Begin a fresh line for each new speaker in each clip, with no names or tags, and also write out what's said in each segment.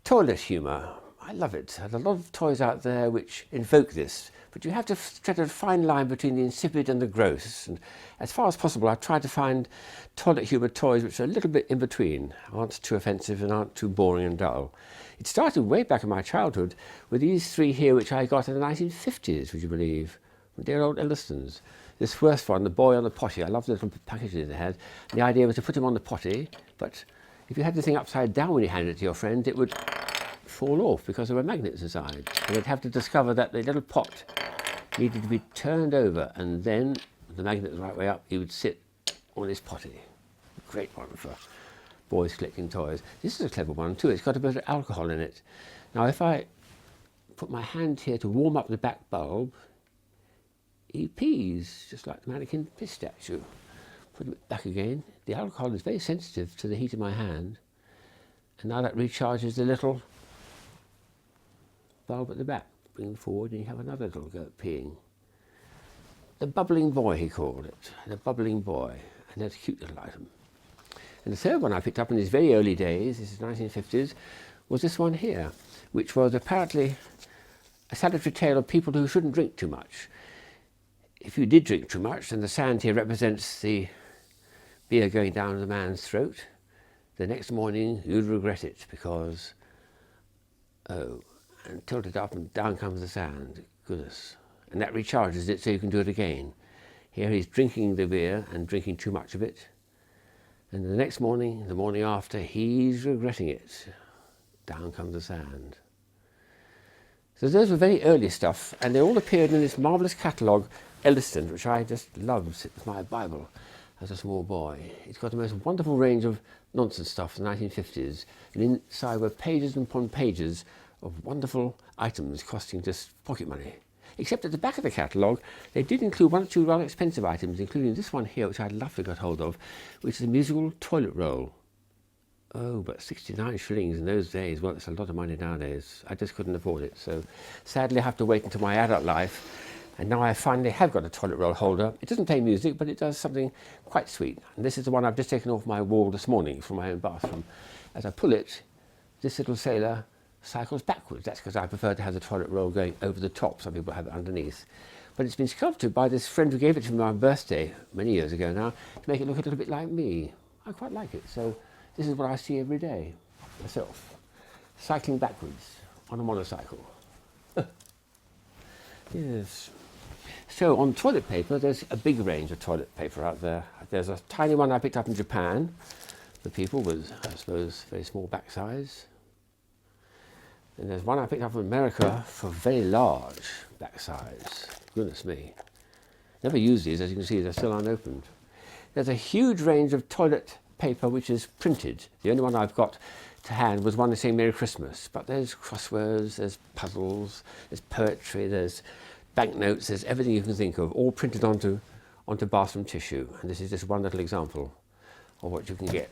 Toilet humour. I love it. There's a lot of toys out there which invoke this, but you have to tread a fine line between the insipid and the gross. And as far as possible, I've tried to find toilet humour toys which are a little bit in between, aren't too offensive and aren't too boring and dull. It started way back in my childhood with these three here, which I got in the 1950s, would you believe, from dear old Elliston's. This first one, the boy on the potty, I love the little packages they had. The idea was to put him on the potty, but if you had the thing upside down when you handed it to your friend, it would fall off because there were magnets inside. And they'd have to discover that the little pot needed to be turned over, and then the magnet was the right way up, he would sit on his potty. A great one for boys collecting toys. This is a clever one too. It's got a bit of alcohol in it. Now if I put my hand here to warm up the back bulb, he pees, just like the mannequin piss statue. Put it back again. The alcohol is very sensitive to the heat of my hand, and now that recharges the little bulb at the back. Bring it forward and you have another little go at peeing. The bubbling boy, he called it. The bubbling boy. And that's a cute little item. And the third one I picked up in his very early days, this is 1950s, was this one here, which was apparently a salutary tale of people who shouldn't drink too much. If you did drink too much, then the sand here represents the beer going down the man's throat. The next morning you'd regret it because, oh, and tilt it up and down comes the sand. Goodness. And that recharges it so you can do it again. Here he's drinking the beer and drinking too much of it. And the next morning, the morning after, he's regretting it. Down comes the sand. So those were very early stuff, and they all appeared in this marvellous catalogue, Elliston, which I just loved. It was my Bible as a small boy. It's got the most wonderful range of nonsense stuff in the 1950s, and inside were pages upon pages of wonderful items costing just pocket money. Except at the back of the catalogue, they did include one or two rather expensive items, including this one here, which I'd love to get hold of, which is a musical toilet roll. Oh, but 69 shillings in those days, well, it's a lot of money nowadays. I just couldn't afford it. So sadly, I have to wait until my adult life. And now I finally have got a toilet roll holder. It doesn't play music, but it does something quite sweet. And this is the one I've just taken off my wall this morning from my own bathroom. As I pull it, this little sailor cycles backwards. That's because I prefer to have the toilet roll going over the top. Some people have it underneath. But it's been sculpted by this friend who gave it to me on my birthday many years ago now to make it look a little bit like me. I quite like it. So this is what I see every day, myself, cycling backwards on a motorcycle. Yes. So on toilet paper, there's a big range of toilet paper out there. There's a tiny one I picked up in Japan for people with, I suppose, very small back size. And there's one I picked up in America for very large back size. Goodness me. Never used these, as you can see, they're still unopened. There's a huge range of toilet paper which is printed. The only one I've got to hand was one saying Merry Christmas. But there's crosswords, there's puzzles, there's poetry, there's banknotes, there's everything you can think of, all printed onto bathroom tissue. And this is just one little example of what you can get.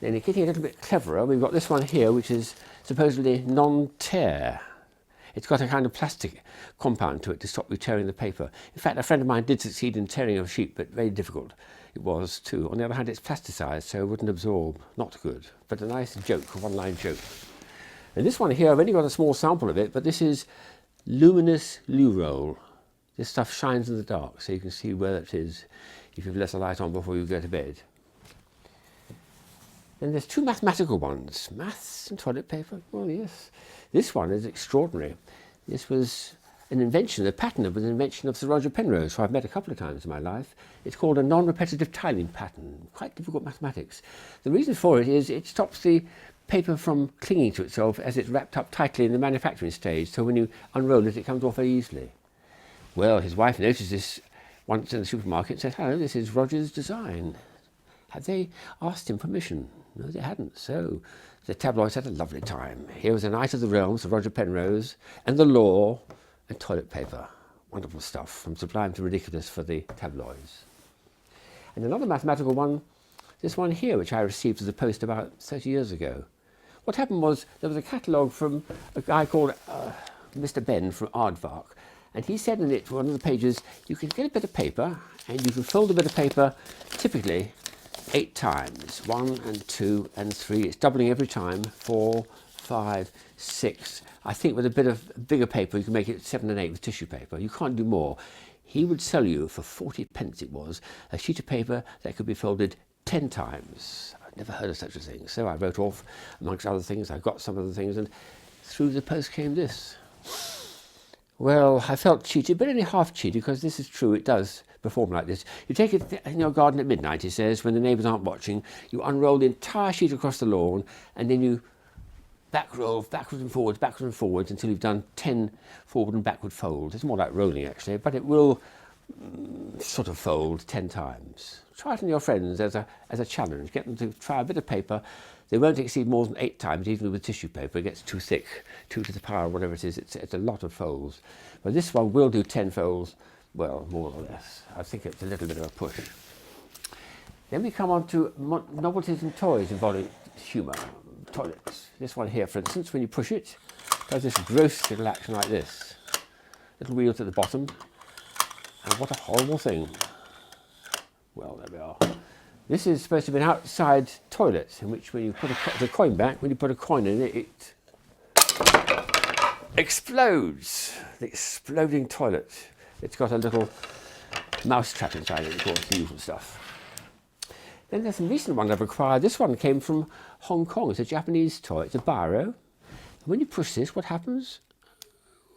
Then getting a little bit cleverer, we've got this one here, which is supposedly non-tear. It's got a kind of plastic compound to it to stop you tearing the paper. In fact, a friend of mine did succeed in tearing a sheet, but very difficult it was too. On the other hand, it's plasticized, so it wouldn't absorb. Not good, but a nice joke, a one-line joke. And this one here, I've only got a small sample of it, but this is Luminous loo roll. This stuff shines in the dark, so you can see where it is if you've left the light on before you go to bed. Then there's two mathematical ones. Maths and toilet paper? Well, yes. This one is extraordinary. This was an invention, a pattern was an invention of Sir Roger Penrose, who I've met a couple of times in my life. It's called a non-repetitive tiling pattern. Quite difficult mathematics. The reason for it is it stops the paper from clinging to itself as it's wrapped up tightly in the manufacturing stage, so when you unroll it, it comes off very easily. Well, his wife noticed this once in the supermarket and said, "Hello, this is Roger's design." Had they asked him permission? No, they hadn't. So the tabloids had a lovely time. Here was a knight of the realm, Sir Roger Penrose, and the law, and toilet paper. Wonderful stuff, from sublime to ridiculous for the tabloids. And another mathematical one, this one here, which I received as a post about 30 years ago. What happened was there was a catalogue from a guy called Mr. Ben from Aardvark, and he said in it, one of the pages, you can get a bit of paper, and you can fold a bit of paper, typically 8 times, 1 and 2 and 3. It's doubling every time, 4, 5, 6. I think with a bit of bigger paper, you can make it 7 and 8 with tissue paper. You can't do more. He would sell you, for 40 pence it was, a sheet of paper that could be folded 10 times. I'd never heard of such a thing. So I wrote off, amongst other things, I got some of the things, and through the post came this. Well, I felt cheated, but only half cheated, because this is true, it does perform like this. You take it in your garden at midnight, he says, when the neighbours aren't watching, you unroll the entire sheet across the lawn, and then you back roll backwards and forwards until you've done 10 forward and backward folds. It's more like rolling actually, but it will sort of fold 10 times. Try it on your friends as a challenge. Get them to try a bit of paper. They won't exceed more than 8 times, even with tissue paper. It gets too thick, 2 to the power, whatever it is. It's a lot of folds. But this one will do 10 folds, well, more or less. I think it's a little bit of a push. Then we come on to novelties and toys involving humour. Toilets. This one here, for instance, when you push it, does this gross little action like this. Little wheels at the bottom. And what a horrible thing. Well, there we are. This is supposed to be an outside toilet, in which when you put the coin back, when you put a coin in it, it explodes. The exploding toilet. It's got a little mouse trap inside it, of course, the usual stuff. Then there's a recent one I've acquired. This one came from Hong Kong. It's a Japanese toy. It's a biro. And when you push this, what happens?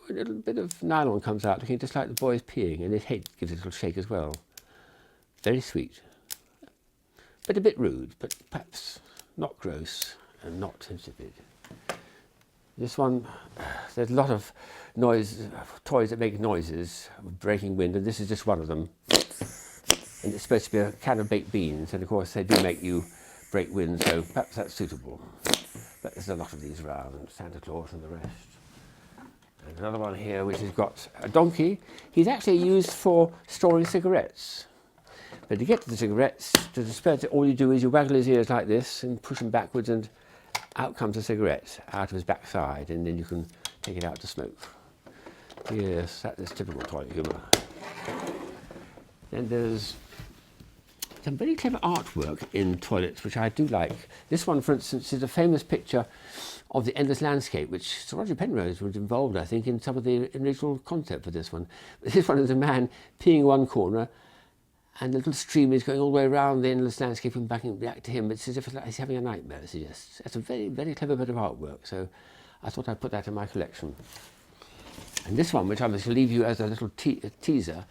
A little bit of nylon comes out, looking just like the boy's peeing, and his head gives a little shake as well. Very sweet. But a bit rude, but perhaps not gross and not insipid. This one, there's a lot of toys that make noises, breaking wind, and this is just one of them. And it's supposed to be a can of baked beans, and of course they do make you break wind, so perhaps that's suitable. But there's a lot of these around, Santa Claus and the rest. And another one here which has got a donkey. He's actually used for storing cigarettes. But to get to the cigarettes, to dispense it, all you do is you waggle his ears like this and push him backwards, and out comes a cigarette out of his backside, and then you can take it out to smoke. Yes, that is typical toilet humour. Then there's some very clever artwork in toilets, which I do like. This one, for instance, is a famous picture of the endless landscape, which Sir Roger Penrose was involved, I think, in some of the original concept for this one. This one is a man peeing one corner, and the little stream is going all the way around the endless landscape and back to him. It's as if he's having a nightmare, it suggests. It's a very, very clever bit of artwork, so I thought I'd put that in my collection. And this one, which I must leave you as a little teaser,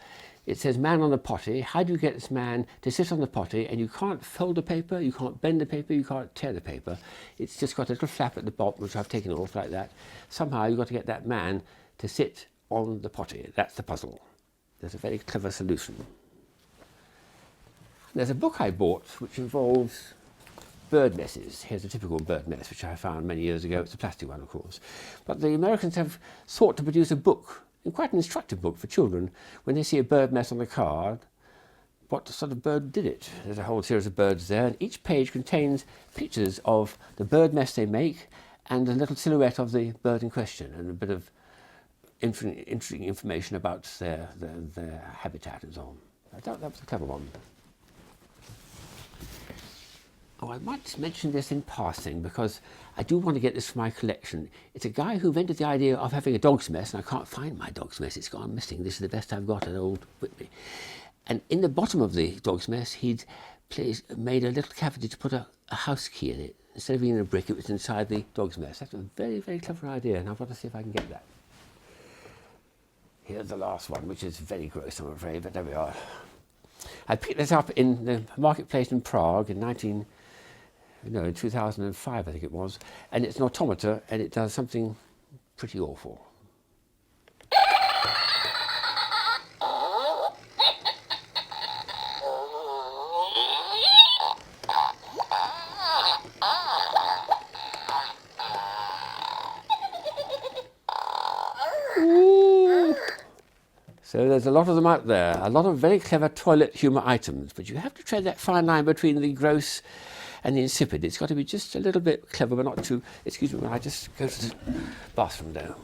it says, man on the potty. How do you get this man to sit on the potty? And you can't fold the paper, you can't bend the paper, you can't tear the paper. It's just got a little flap at the bottom, which I've taken off like that. Somehow you've got to get that man to sit on the potty. That's the puzzle. There's a very clever solution. There's a book I bought which involves bird messes. Here's a typical bird mess, which I found many years ago. It's a plastic one, of course. But the Americans have sought to produce a book, and quite an instructive book for children, when they see a bird mess on the card, what sort of bird did it? There's a whole series of birds there, and each page contains pictures of the bird mess they make and a little silhouette of the bird in question, and a bit of interesting information about their habitat and so on. I thought that was a clever one. Oh, I might mention this in passing because I do want to get this for my collection. It's a guy who invented the idea of having a dog's mess, and I can't find my dog's mess. It's gone missing. This is the best I've got, an old Whitby. And in the bottom of the dog's mess, he'd made a little cavity to put a house key in it. Instead of being in a brick, it was inside the dog's mess. That's a very, very clever idea, and I've got to see if I can get that. Here's the last one, which is very gross, I'm afraid, but there we are. I picked this up in the marketplace in Prague in 2005, I think it was, and it's an automata, and it does something pretty awful. Ooh. So there's a lot of them out there, a lot of very clever toilet humour items, but you have to tread that fine line between the gross and the insipid. It's got to be just a little bit clever, but not too. Excuse me, when I just go to the bathroom now.